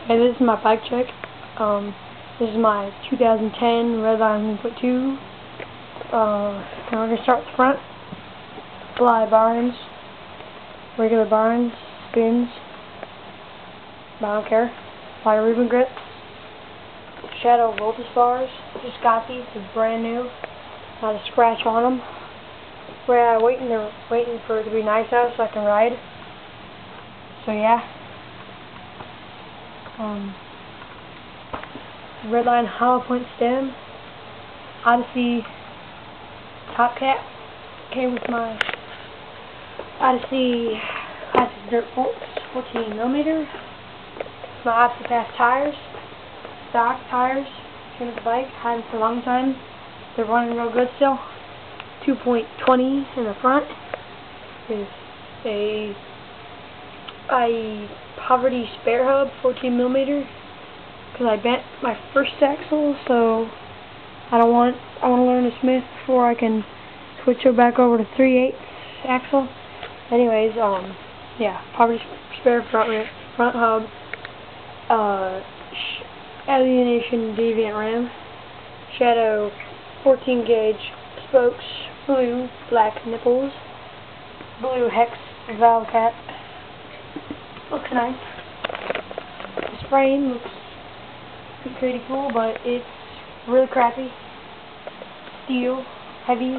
Okay, this is my bike check. This is my 2010 Redline 1.2. And we're going to start with the front. Fly Barnes, regular Barnes, spins, but I don't care. Fly Reuben grips, Shadow Voltus bars. Just got these, they're brand new. Not a scratch on them. They're waiting for it to be nice out so I can ride. So yeah. Redline hollow point stem, Odyssey top cap. Came with my Odyssey Classic Dirt Forks 14mm. My Odyssey Fast tires, stock tires. Came with the bike. Had them for a long time. They're running real good still. 2.20 in the front. Is a Poverty spare hub 14mm. Because I bent my first axle, so I want to learn to smith before I can switch it back over to 3/8 axle. Anyways, yeah, Poverty spare front hub, Alienation deviant rim, Shadow 14 gauge spokes, blue black nipples, blue hex valve cap. Looks nice. The frame looks pretty cool, but it's really crappy. Steel, heavy,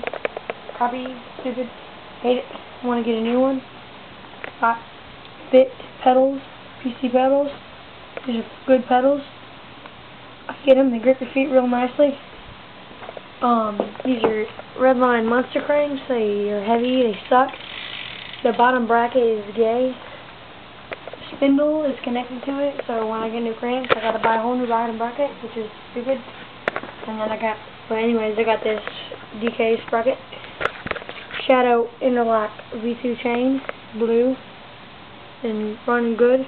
crappy, stupid. Hate it. Want to get a new one. Fit pedals, PC pedals. These are good pedals. I get them. They grip your feet real nicely. These are Redline monster cranks. They are heavy. They suck. The bottom bracket is gay. Spindle is connected to it, so when I get new cranks, I gotta buy a whole new bottom bracket, which is stupid. And then I got this DK sprocket, Shadow interlock V2 chain, blue, and running good,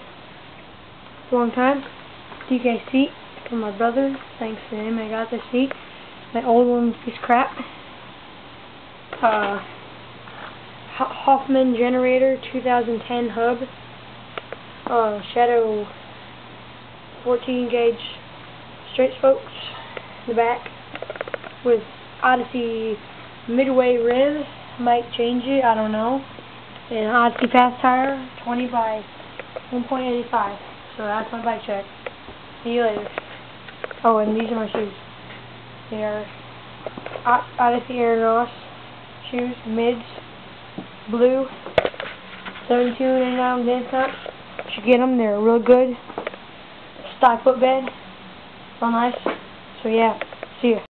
long time. DK seat for my brother. Thanks to him, I got this seat. My old one is crap. Hoffman generator 2010 hub. Shadow 14 gauge straight spokes in the back with Odyssey midway rim. Might change it, I don't know. And Odyssey fast tire 20 by 1.85. So that's my bike check. See you later. Oh, and these are my shoes. They are Odyssey Air Ross shoes, mids, blue, 72.99 dance nuts. You should get them. They're real good. Stock footbed. Real nice. So yeah. See ya.